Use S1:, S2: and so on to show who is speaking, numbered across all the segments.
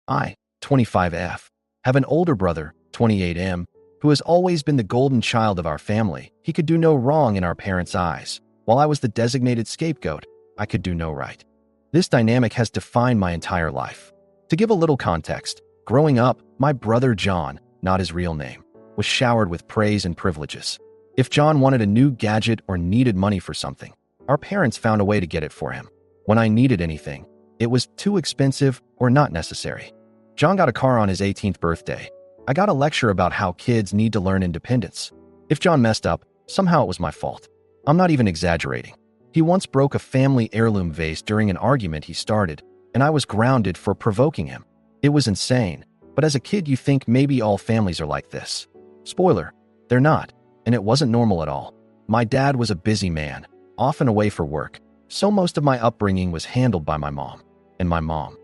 S1: I, 25F, have an older brother, 28M, who has always been the golden child of our family. He could do no wrong in our parents' eyes. While I was the designated scapegoat, I could do no right. This dynamic has defined my entire life. To give a little context, growing up, my brother John, not his real name, was showered with praise and privileges. If John wanted a new gadget or needed money for something, our parents found a way to get it for him. When I needed anything, it was too expensive or not necessary. John got a car on his 18th birthday. I got a lecture about how kids need to learn independence. If John messed up, somehow it was my fault. I'm not even exaggerating. He once broke a family heirloom vase during an argument he started, and I was grounded for provoking him. It was insane, but as a kid you think maybe all families are like this. Spoiler, they're not, and it wasn't normal at all. My dad was a busy man, often away for work, so most of my upbringing was handled by my mom. And my mom,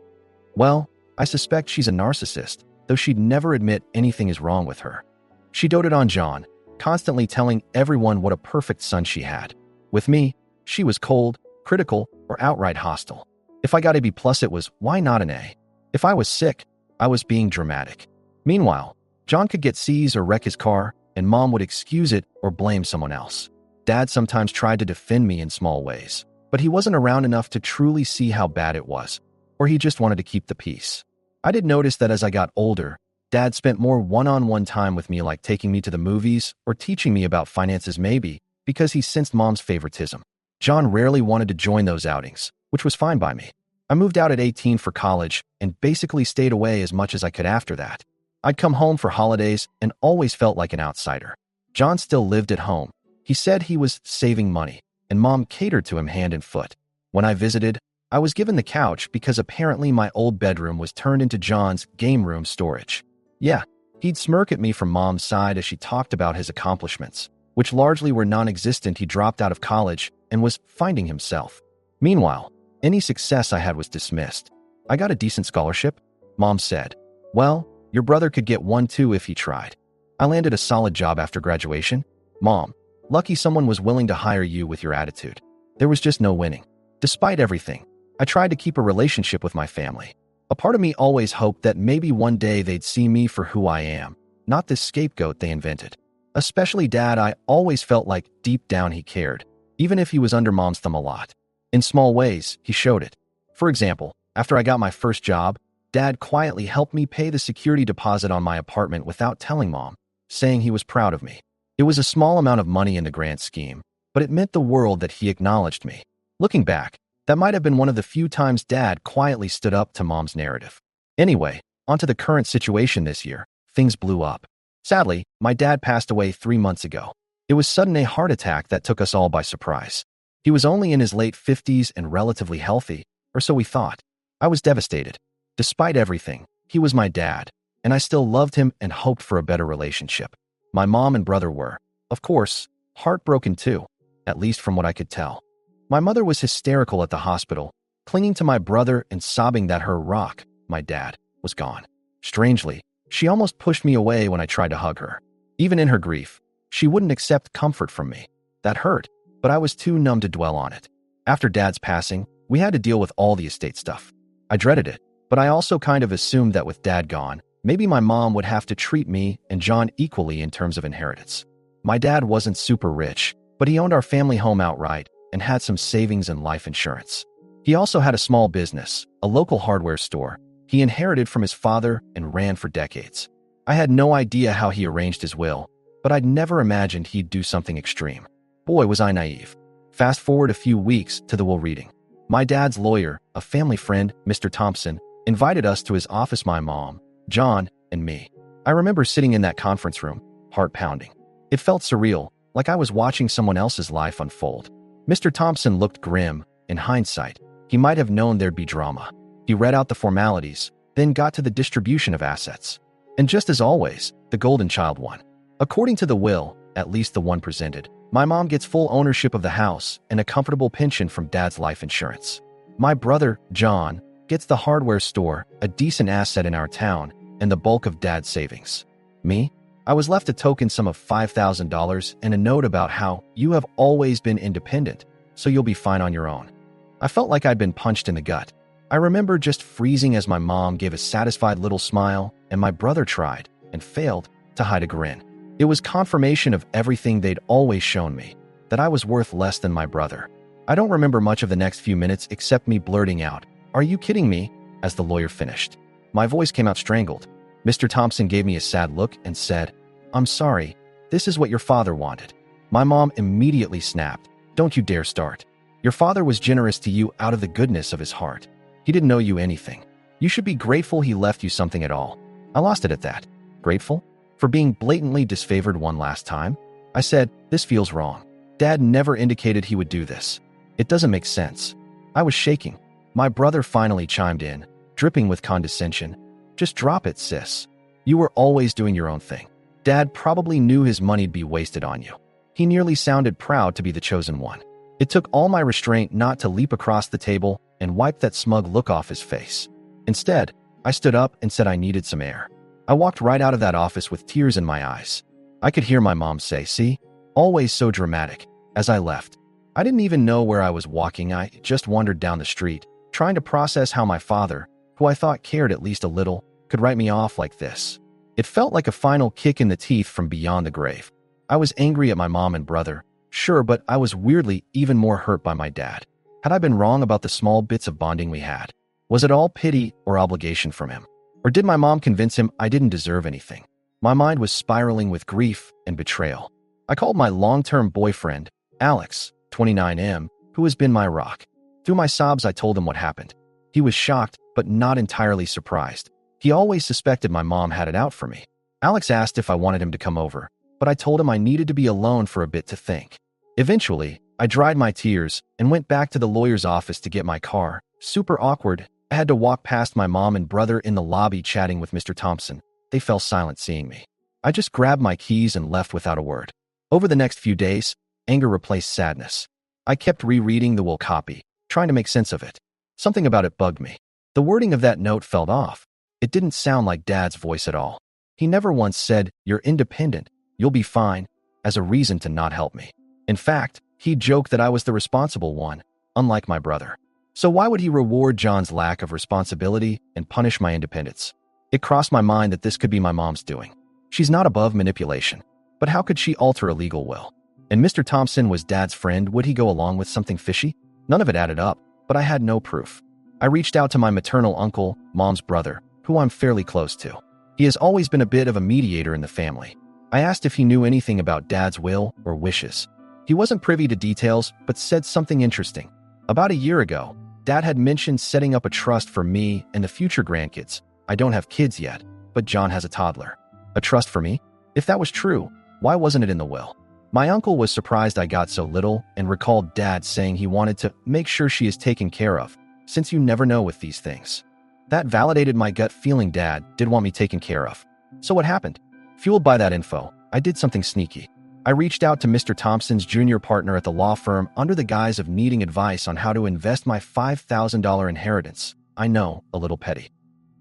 S1: well, I suspect she's a narcissist, though she'd never admit anything is wrong with her. She doted on John, constantly telling everyone what a perfect son she had. With me, she was cold, critical, or outright hostile. If I got a B+, it was, why not an A? If I was sick, I was being dramatic. Meanwhile, John could get C's or wreck his car, and Mom would excuse it or blame someone else. Dad sometimes tried to defend me in small ways, but he wasn't around enough to truly see how bad it was, or he just wanted to keep the peace. I did notice that as I got older, Dad spent more one-on-one time with me, like taking me to the movies or teaching me about finances, maybe because he sensed Mom's favoritism. John rarely wanted to join those outings, which was fine by me. I moved out at 18 for college and basically stayed away as much as I could after that. I'd come home for holidays and always felt like an outsider. John still lived at home. He said he was saving money, and Mom catered to him hand and foot. When I visited, I was given the couch because apparently my old bedroom was turned into John's game room storage. Yeah, he'd smirk at me from Mom's side as she talked about his accomplishments, which largely were non-existent. He dropped out of college and was finding himself. Meanwhile, any success I had was dismissed. I got a decent scholarship, Mom said. Well, your brother could get one too if he tried. I landed a solid job after graduation. Mom, lucky someone was willing to hire you with your attitude. There was just no winning. Despite everything, I tried to keep a relationship with my family. A part of me always hoped that maybe one day they'd see me for who I am, not this scapegoat they invented. Especially Dad, I always felt like deep down he cared, even if he was under Mom's thumb a lot. In small ways, he showed it. For example, after I got my first job, Dad quietly helped me pay the security deposit on my apartment without telling Mom, saying he was proud of me. It was a small amount of money in the grand scheme, but it meant the world that he acknowledged me. Looking back, that might have been one of the few times Dad quietly stood up to Mom's narrative. Anyway, onto the current situation this year. Things blew up. Sadly, my dad passed away 3 months ago. It was sudden, a heart attack that took us all by surprise. He was only in his late 50s and relatively healthy, or so we thought. I was devastated. Despite everything, he was my dad, and I still loved him and hoped for a better relationship. My mom and brother were, of course, heartbroken too, at least from what I could tell. My mother was hysterical at the hospital, clinging to my brother and sobbing that her rock, my dad, was gone. Strangely, she almost pushed me away when I tried to hug her. Even in her grief, she wouldn't accept comfort from me. That hurt, but I was too numb to dwell on it. After Dad's passing, we had to deal with all the estate stuff. I dreaded it, but I also kind of assumed that with Dad gone, maybe my mom would have to treat me and John equally in terms of inheritance. My dad wasn't super rich, but he owned our family home outright and had some savings and life insurance. He also had a small business, a local hardware store, he inherited from his father and ran for decades. I had no idea how he arranged his will, but I'd never imagined he'd do something extreme. Boy, was I naive. Fast forward a few weeks to the will reading. My dad's lawyer, a family friend, Mr. Thompson, invited us to his office, my mom, John, and me. I remember sitting in that conference room, heart pounding. It felt surreal, like I was watching someone else's life unfold. Mr. Thompson looked grim. In hindsight, he might have known there'd be drama. He read out the formalities, then got to the distribution of assets. And just as always, the golden child won. According to the will, at least the one presented, my mom gets full ownership of the house and a comfortable pension from Dad's life insurance. My brother, John, gets the hardware store, a decent asset in our town, and the bulk of Dad's savings. Me? I was left a token sum of $5,000 and a note about how you have always been independent, so you'll be fine on your own. I felt like I'd been punched in the gut. I remember just freezing as my mom gave a satisfied little smile and my brother tried, and failed, to hide a grin. It was confirmation of everything they'd always shown me, that I was worth less than my brother. I don't remember much of the next few minutes except me blurting out, "Are you kidding me?" as the lawyer finished. My voice came out strangled. Mr. Thompson gave me a sad look and said, "I'm sorry, this is what your father wanted." My mom immediately snapped, "Don't you dare start. Your father was generous to you out of the goodness of his heart. He didn't owe you anything. You should be grateful he left you something at all." I lost it at that. Grateful? For being blatantly disfavored one last time? I said, "This feels wrong. Dad never indicated he would do this. It doesn't make sense." I was shaking. My brother finally chimed in, dripping with condescension. "Just drop it, sis. You were always doing your own thing. Dad probably knew his money'd be wasted on you." He nearly sounded proud to be the chosen one. It took all my restraint not to leap across the table and wipe that smug look off his face. Instead, I stood up and said I needed some air. I walked right out of that office with tears in my eyes. I could hear my mom say, "See? Always so dramatic," as I left. I didn't even know where I was walking. I just wandered down the street, trying to process how my father, who I thought cared at least a little, could write me off like this. It felt like a final kick in the teeth from beyond the grave. I was angry at my mom and brother, sure, but I was weirdly even more hurt by my dad. Had I been wrong about the small bits of bonding we had? Was it all pity or obligation from him? Or did my mom convince him I didn't deserve anything? My mind was spiraling with grief and betrayal. I called my long-term boyfriend, Alex, 29M, who has been my rock. Through my sobs, I told him what happened. He was shocked, but not entirely surprised. He always suspected my mom had it out for me. Alex asked if I wanted him to come over, but I told him I needed to be alone for a bit to think. Eventually, I dried my tears and went back to the lawyer's office to get my car. Super awkward. I had to walk past my mom and brother in the lobby chatting with Mr. Thompson. They fell silent seeing me. I just grabbed my keys and left without a word. Over the next few days, anger replaced sadness. I kept rereading the will copy, trying to make sense of it. Something about it bugged me. The wording of that note felt off. It didn't sound like Dad's voice at all. He never once said, "You're independent, you'll be fine," as a reason to not help me. In fact, he joked that I was the responsible one, unlike my brother. So why would he reward John's lack of responsibility and punish my independence? It crossed my mind that this could be my mom's doing. She's not above manipulation, but how could she alter a legal will? And Mr. Thompson was Dad's friend. Would he go along with something fishy? None of it added up, but I had no proof. I reached out to my maternal uncle, Mom's brother, who I'm fairly close to. He has always been a bit of a mediator in the family. I asked if he knew anything about Dad's will or wishes. He wasn't privy to details, but said something interesting. About a year ago, Dad had mentioned setting up a trust for me and the future grandkids. I don't have kids yet, but John has a toddler. A trust for me? If that was true, why wasn't it in the will? My uncle was surprised I got so little and recalled Dad saying he wanted to make sure she is taken care of, since you never know with these things. That validated my gut feeling. Dad did want me taken care of. So what happened? Fueled by that info, I did something sneaky. I reached out to Mr. Thompson's junior partner at the law firm under the guise of needing advice on how to invest my $5,000 inheritance. I know, a little petty.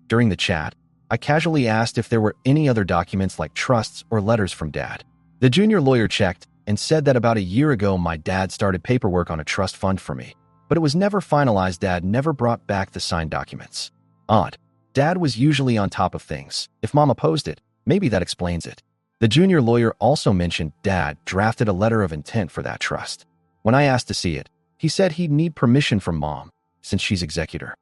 S1: During the chat, I casually asked if there were any other documents like trusts or letters from Dad. The junior lawyer checked and said that about a year ago my dad started paperwork on a trust fund for me, but it was never finalized. Dad never brought back the signed documents. Odd. Dad was usually on top of things. If Mom opposed it, maybe that explains it. The junior lawyer also mentioned Dad drafted a letter of intent for that trust. When I asked to see it, he said he'd need permission from Mom, since she's executor.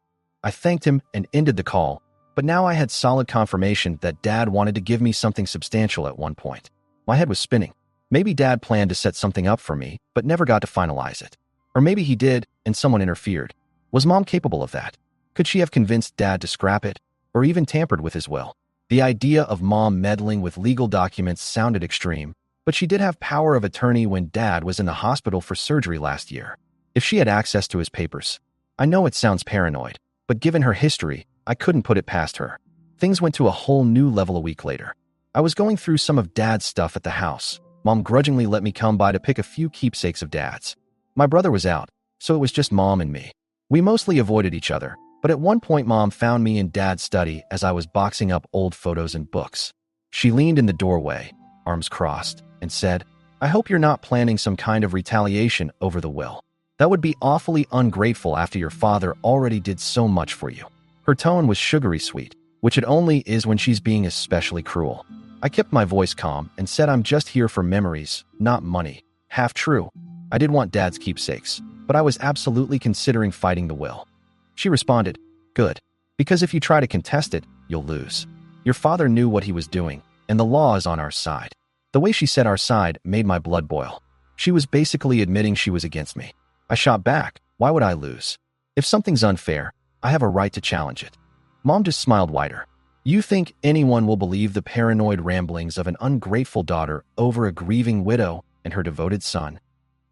S1: I thanked him and ended the call, but now I had solid confirmation that Dad wanted to give me something substantial at one point. My head was spinning. Maybe Dad planned to set something up for me, but never got to finalize it. Or maybe he did, and someone interfered. Was Mom capable of that? Could she have convinced Dad to scrap it, or even tampered with his will? The idea of Mom meddling with legal documents sounded extreme, but she did have power of attorney when Dad was in the hospital for surgery last year. If she had access to his papers. I know it sounds paranoid, but given her history, I couldn't put it past her. Things went to a whole new level a week later. I was going through some of Dad's stuff at the house. Mom grudgingly let me come by to pick a few keepsakes of Dad's. My brother was out, so it was just Mom and me. We mostly avoided each other, but at one point Mom found me in Dad's study as I was boxing up old photos and books. She leaned in the doorway, arms crossed, and said, "I hope you're not planning some kind of retaliation over the will." That would be awfully ungrateful after your father already did so much for you. Her tone was sugary sweet, which it only is when she's being especially cruel. I kept my voice calm and said I'm just here for memories, not money. Half true. I did want Dad's keepsakes, but I was absolutely considering fighting the will. She responded, "Good. Because if you try to contest it, you'll lose. Your father knew what he was doing, and the law is on our side." The way she said our side made my blood boil. She was basically admitting she was against me. I shot back, "Why would I lose? If something's unfair, I have a right to challenge it." Mom just smiled wider. "You think anyone will believe the paranoid ramblings of an ungrateful daughter over a grieving widow and her devoted son?"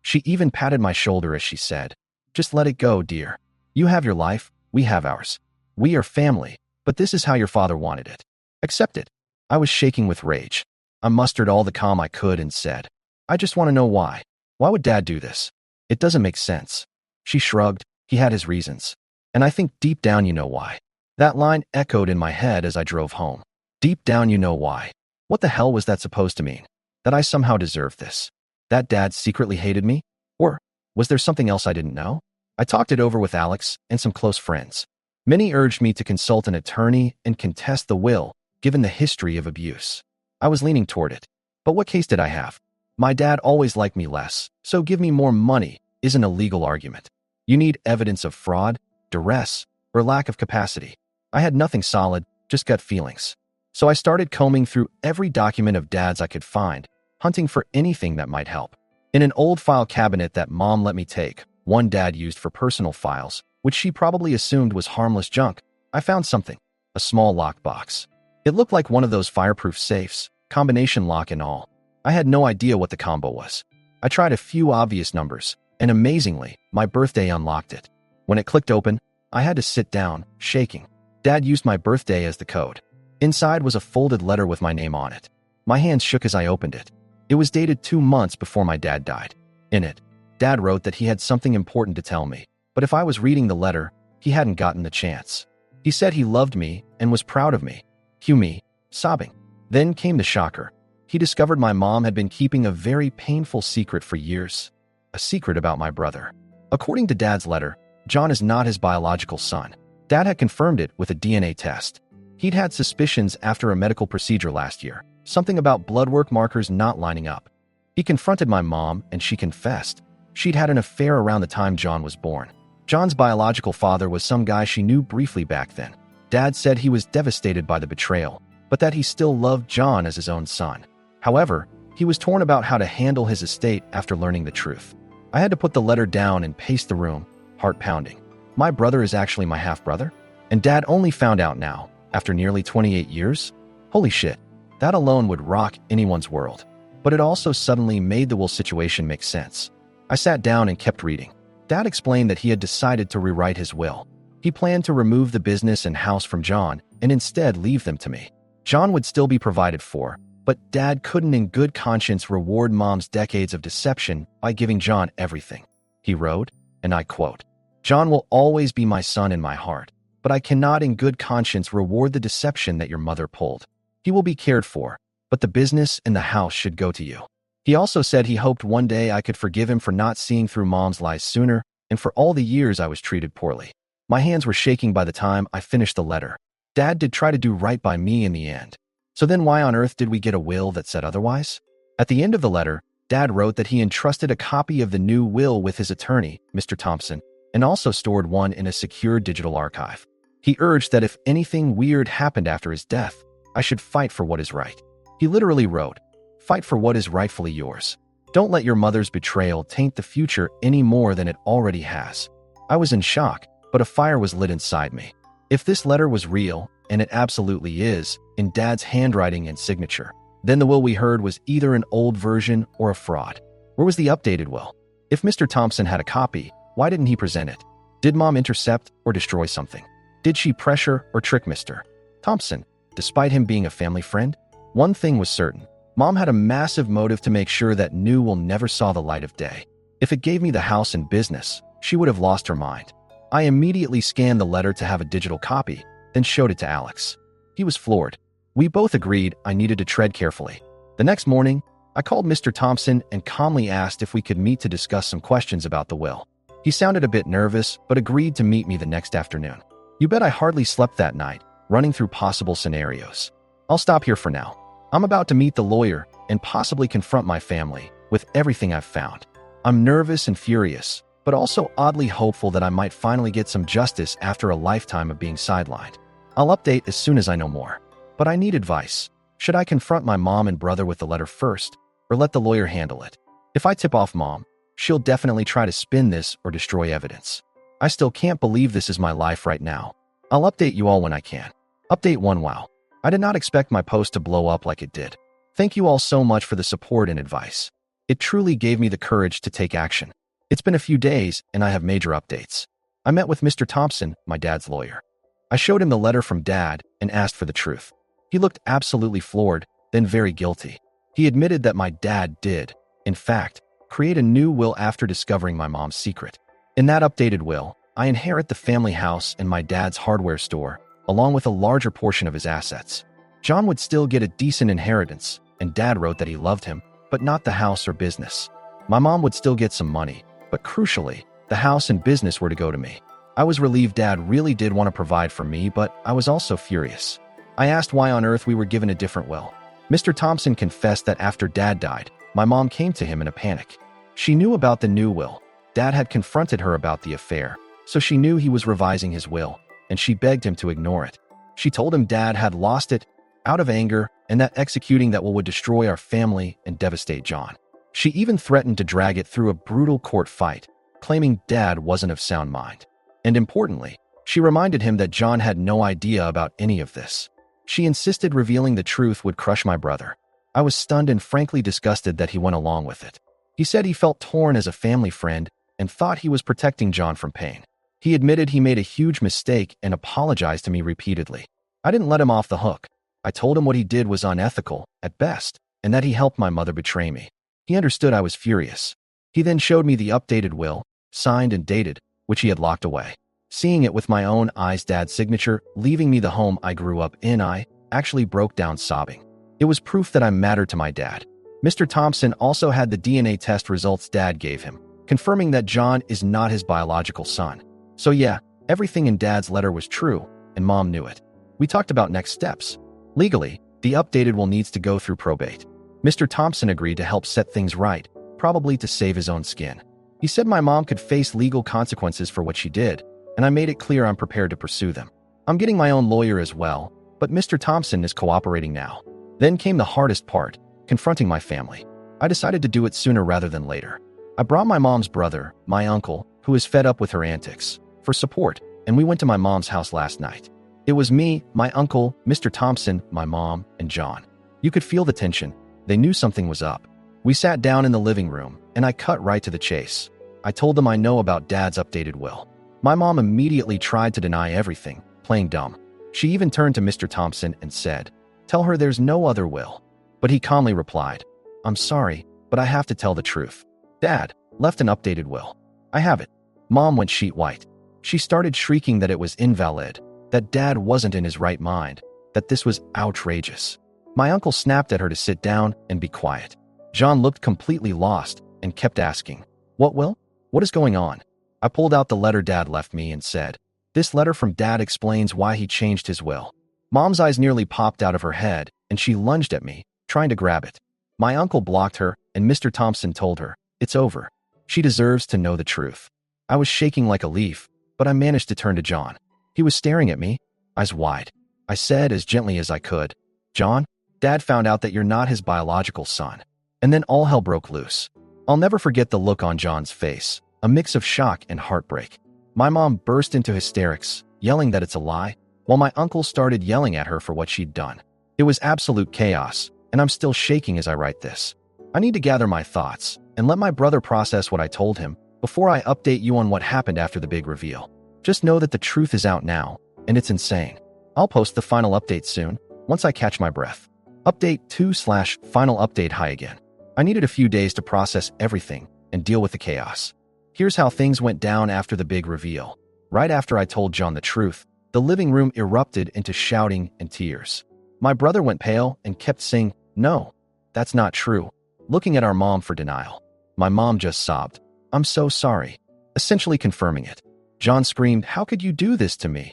S1: She even patted my shoulder as she said, "Just let it go, dear. You have your life, we have ours. We are family, but this is how your father wanted it. Accept it." I was shaking with rage. I mustered all the calm I could and said, "I just want to know why. Why would Dad do this? It doesn't make sense." She shrugged. "He had his reasons. And I think deep down you know why." That line echoed in my head as I drove home. Deep down you know why. What the hell was that supposed to mean? That I somehow deserved this? That Dad secretly hated me? Or was there something else I didn't know? I talked it over with Alex and some close friends. Many urged me to consult an attorney and contest the will, given the history of abuse. I was leaning toward it. But what case did I have? My dad always liked me less, so give me more money isn't a legal argument. You need evidence of fraud, duress, or lack of capacity. I had nothing solid, just gut feelings. So I started combing through every document of Dad's I could find, hunting for anything that might help. In an old file cabinet that Mom let me take, one Dad used for personal files, which she probably assumed was harmless junk, I found something, a small lockbox. It looked like one of those fireproof safes, combination lock and all. I had no idea what the combo was. I tried a few obvious numbers, and amazingly, my birthday unlocked it. When it clicked open, I had to sit down, shaking. Dad used my birthday as the code. Inside was a folded letter with my name on it. My hands shook as I opened it. It was dated 2 months before my dad died. In it, Dad wrote that he had something important to tell me, but if I was reading the letter, he hadn't gotten the chance. He said he loved me and was proud of me. Cue me, sobbing. Then came the shocker. He discovered my mom had been keeping a very painful secret for years. A secret about my brother. According to Dad's letter, John is not his biological son. Dad had confirmed it with a DNA test. He'd had suspicions after a medical procedure last year, something about blood work markers not lining up. He confronted my mom and she confessed. She'd had an affair around the time John was born. John's biological father was some guy she knew briefly back then. Dad said he was devastated by the betrayal, but that he still loved John as his own son. However, he was torn about how to handle his estate after learning the truth. I had to put the letter down and pace the room, heart pounding. My brother is actually my half-brother? And Dad only found out now, after nearly 28 years? Holy shit, that alone would rock anyone's world. But it also suddenly made the will situation make sense. I sat down and kept reading. Dad explained that he had decided to rewrite his will. He planned to remove the business and house from John and instead leave them to me. John would still be provided for, but Dad couldn't in good conscience reward Mom's decades of deception by giving John everything. He wrote, and I quote, "John will always be my son in my heart, but I cannot in good conscience reward the deception that your mother pulled. He will be cared for, but the business and the house should go to you." He also said he hoped one day I could forgive him for not seeing through Mom's lies sooner and for all the years I was treated poorly. My hands were shaking by the time I finished the letter. Dad did try to do right by me in the end. So then why on earth did we get a will that said otherwise? At the end of the letter, Dad wrote that he entrusted a copy of the new will with his attorney, Mr. Thompson, and also stored one in a secure digital archive. He urged that if anything weird happened after his death, I should fight for what is right. He literally wrote, "Fight for what is rightfully yours. Don't let your mother's betrayal taint the future any more than it already has." I was in shock, but a fire was lit inside me. If this letter was real, and it absolutely is, in Dad's handwriting and signature, then the will we heard was either an old version or a fraud. Where was the updated will? If Mr. Thompson had a copy, why didn't he present it? Did Mom intercept or destroy something? Did she pressure or trick Mr. Thompson, despite him being a family friend? One thing was certain. Mom had a massive motive to make sure that new will never saw the light of day. If it gave me the house and business, she would have lost her mind. I immediately scanned the letter to have a digital copy, then showed it to Alex. He was floored. We both agreed I needed to tread carefully. The next morning, I called Mr. Thompson and calmly asked if we could meet to discuss some questions about the will. He sounded a bit nervous, but agreed to meet me the next afternoon. You bet I hardly slept that night, running through possible scenarios. I'll stop here for now. I'm about to meet the lawyer and possibly confront my family with everything I've found. I'm nervous and furious, but also oddly hopeful that I might finally get some justice after a lifetime of being sidelined. I'll update as soon as I know more. But I need advice. Should I confront my mom and brother with the letter first, or let the lawyer handle it? If I tip off mom, she'll definitely try to spin this or destroy evidence. I still can't believe this is my life right now. I'll update you all when I can. Update 1. Wow. I did not expect my post to blow up like it did. Thank you all so much for the support and advice. It truly gave me the courage to take action. It's been a few days and I have major updates. I met with Mr. Thompson, my dad's lawyer. I showed him the letter from Dad and asked for the truth. He looked absolutely floored, then very guilty. He admitted that my dad did, in fact, create a new will after discovering my mom's secret. In that updated will, I inherit the family house and my dad's hardware store, along with a larger portion of his assets. John would still get a decent inheritance, and Dad wrote that he loved him, but not the house or business. My mom would still get some money, but crucially, the house and business were to go to me. I was relieved Dad really did want to provide for me, but I was also furious. I asked why on earth we were given a different will. Mr. Thompson confessed that after Dad died, my mom came to him in a panic. She knew about the new will. Dad had confronted her about the affair, so she knew he was revising his will, and she begged him to ignore it. She told him Dad had lost it out of anger and that executing that will would destroy our family and devastate John. She even threatened to drag it through a brutal court fight, claiming Dad wasn't of sound mind. And importantly, she reminded him that John had no idea about any of this. She insisted revealing the truth would crush my brother. I was stunned and frankly disgusted that he went along with it. He said he felt torn as a family friend and thought he was protecting John from pain. He admitted he made a huge mistake and apologized to me repeatedly. I didn't let him off the hook. I told him what he did was unethical, at best, and that he helped my mother betray me. He understood I was furious. He then showed me the updated will, signed and dated, which he had locked away. Seeing it with my own eyes, Dad's signature, leaving me the home I grew up in, I actually broke down sobbing. It was proof that I mattered to my dad. Mr. Thompson also had the DNA test results Dad gave him, confirming that John is not his biological son. So yeah, everything in Dad's letter was true, and Mom knew it. We talked about next steps. Legally, the updated will needs to go through probate. Mr. Thompson agreed to help set things right, probably to save his own skin. He said my mom could face legal consequences for what she did, and I made it clear I'm prepared to pursue them. I'm getting my own lawyer as well, but Mr. Thompson is cooperating now. Then came the hardest part, confronting my family. I decided to do it sooner rather than later. I brought my mom's brother, my uncle, who is fed up with her antics, for support, and we went to my mom's house last night. It was me, my uncle, Mr. Thompson, my mom, and John. You could feel the tension. They knew something was up. We sat down in the living room, and I cut right to the chase. I told them I know about Dad's updated will. My mom immediately tried to deny everything, playing dumb. She even turned to Mr. Thompson and said, "Tell her there's no other will." But he calmly replied, "I'm sorry, but I have to tell the truth. Dad left an updated will. I have it." Mom went sheet white. She started shrieking that it was invalid, that Dad wasn't in his right mind, that this was outrageous. My uncle snapped at her to sit down and be quiet. John looked completely lost and kept asking, "What will? What is going on?" I pulled out the letter Dad left me and said, "This letter from Dad explains why he changed his will." Mom's eyes nearly popped out of her head, and she lunged at me, trying to grab it. My uncle blocked her, and Mr. Thompson told her, "It's over. She deserves to know the truth." I was shaking like a leaf, but I managed to turn to John. He was staring at me, eyes wide. I said as gently as I could, "John, Dad found out that you're not his biological son." And then all hell broke loose. I'll never forget the look on John's face, a mix of shock and heartbreak. My mom burst into hysterics, yelling that it's a lie, while my uncle started yelling at her for what she'd done. It was absolute chaos, and I'm still shaking as I write this. I need to gather my thoughts and let my brother process what I told him before I update you on what happened after the big reveal. Just know that the truth is out now, and it's insane. I'll post the final update soon, once I catch my breath. Update 2/final update. Hi again. I needed a few days to process everything and deal with the chaos. Here's how things went down after the big reveal. Right after I told John the truth, the living room erupted into shouting and tears. My brother went pale and kept saying, "No, that's not true," looking at our mom for denial. My mom just sobbed, "I'm so sorry." essentially confirming it. John screamed, "How could you do this to me?"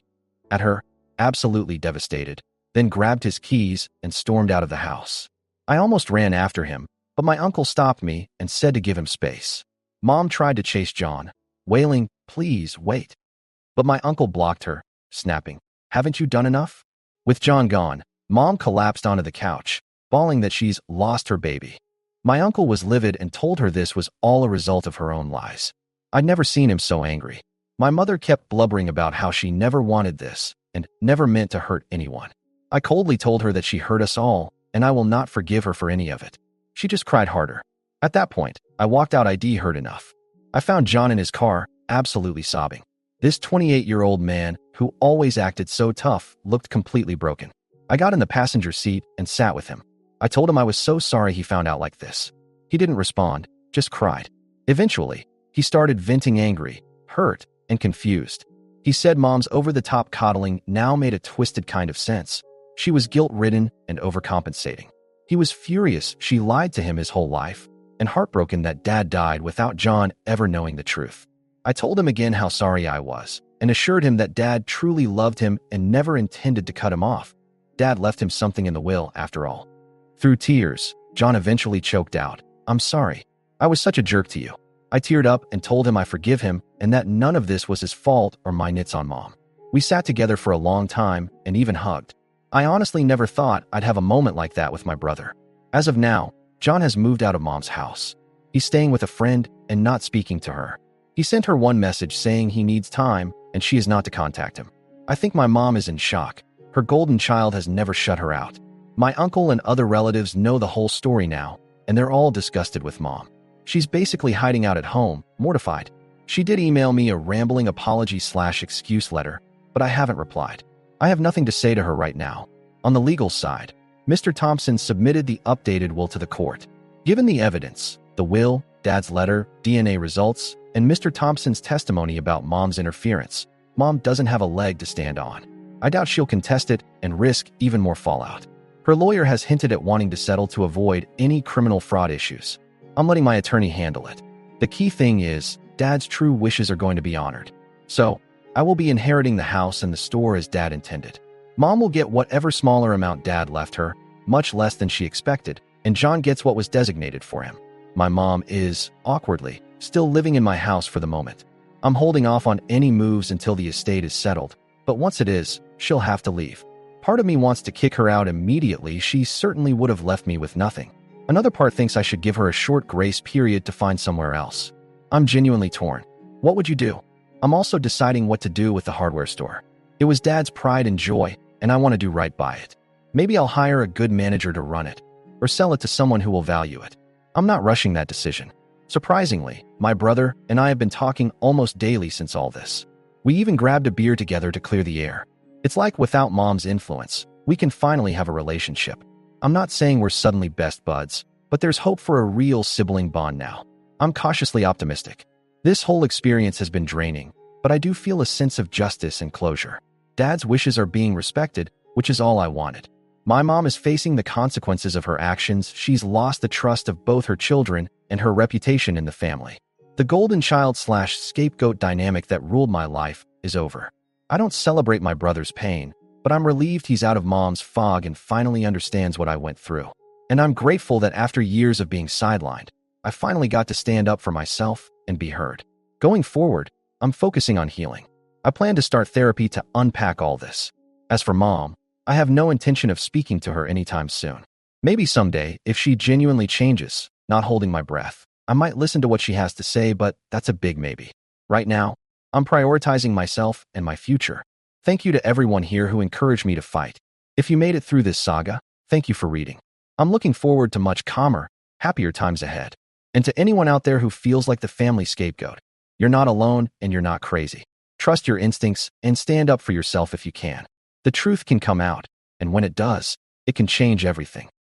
S1: at her, absolutely devastated, then grabbed his keys and stormed out of the house. I almost ran after him, but my uncle stopped me and said to give him space. Mom tried to chase John, wailing, "Please, wait." But my uncle blocked her, snapping, "Haven't you done enough?" With John gone, Mom collapsed onto the couch, bawling that she's lost her baby. My uncle was livid and told her this was all a result of her own lies. I'd never seen him so angry. My mother kept blubbering about how she never wanted this and never meant to hurt anyone. I coldly told her that she hurt us all, and I will not forgive her for any of it. She just cried harder. At that point, I walked out. I'd heard enough. I found John in his car, absolutely sobbing. This 28-year-old man, who always acted so tough, looked completely broken. I got in the passenger seat and sat with him. I told him I was so sorry he found out like this. He didn't respond, just cried. Eventually, he started venting, angry, hurt, and confused. He said Mom's over-the-top coddling now made a twisted kind of sense. She was guilt-ridden and overcompensating. He was furious she lied to him his whole life, and heartbroken that Dad died without John ever knowing the truth. I told him again how sorry I was, and assured him that Dad truly loved him and never intended to cut him off. Dad left him something in the will, after all. Through tears, John eventually choked out, "I'm sorry. I was such a jerk to you." I teared up and told him I forgive him and that none of this was his fault or my nits on Mom. We sat together for a long time and even hugged. I honestly never thought I'd have a moment like that with my brother. As of now, John has moved out of Mom's house. He's staying with a friend and not speaking to her. He sent her one message saying he needs time and she is not to contact him. I think my mom is in shock. Her golden child has never shut her out. My uncle and other relatives know the whole story now, and they're all disgusted with Mom. She's basically hiding out at home, mortified. She did email me a rambling apology/excuse letter, but I haven't replied. I have nothing to say to her right now. On the legal side, Mr. Thompson submitted the updated will to the court. Given the evidence, the will, Dad's letter, DNA results, and Mr. Thompson's testimony about Mom's interference, Mom doesn't have a leg to stand on. I doubt she'll contest it and risk even more fallout. Her lawyer has hinted at wanting to settle to avoid any criminal fraud issues. I'm letting my attorney handle it. The key thing is, Dad's true wishes are going to be honored. So, I will be inheriting the house and the store as Dad intended. Mom will get whatever smaller amount Dad left her, much less than she expected, and John gets what was designated for him. My mom is, awkwardly, still living in my house for the moment. I'm holding off on any moves until the estate is settled, but once it is, she'll have to leave. Part of me wants to kick her out immediately. She certainly would have left me with nothing. Another part thinks I should give her a short grace period to find somewhere else. I'm genuinely torn. What would you do? I'm also deciding what to do with the hardware store. It was Dad's pride and joy, and I want to do right by it. Maybe I'll hire a good manager to run it, or sell it to someone who will value it. I'm not rushing that decision. Surprisingly, my brother and I have been talking almost daily since all this. We even grabbed a beer together to clear the air. It's like without Mom's influence, we can finally have a relationship. I'm not saying we're suddenly best buds, but there's hope for a real sibling bond now. I'm cautiously optimistic. This whole experience has been draining, but I do feel a sense of justice and closure. Dad's wishes are being respected, which is all I wanted. My mom is facing the consequences of her actions. She's lost the trust of both her children and her reputation in the family. The golden child/scapegoat dynamic that ruled my life is over. I don't celebrate my brother's pain, but I'm relieved he's out of Mom's fog and finally understands what I went through. And I'm grateful that after years of being sidelined, I finally got to stand up for myself and be heard. Going forward, I'm focusing on healing. I plan to start therapy to unpack all this. As for Mom, I have no intention of speaking to her anytime soon. Maybe someday, if she genuinely changes, not holding my breath, I might listen to what she has to say, but that's a big maybe. Right now, I'm prioritizing myself and my future. Thank you to everyone here who encouraged me to fight. If you made it through this saga, thank you for reading. I'm looking forward to much calmer, happier times ahead. And to anyone out there who feels like the family scapegoat, you're not alone and you're not crazy. Trust your instincts and stand up for yourself if you can. The truth can come out, and when it does, it can change everything.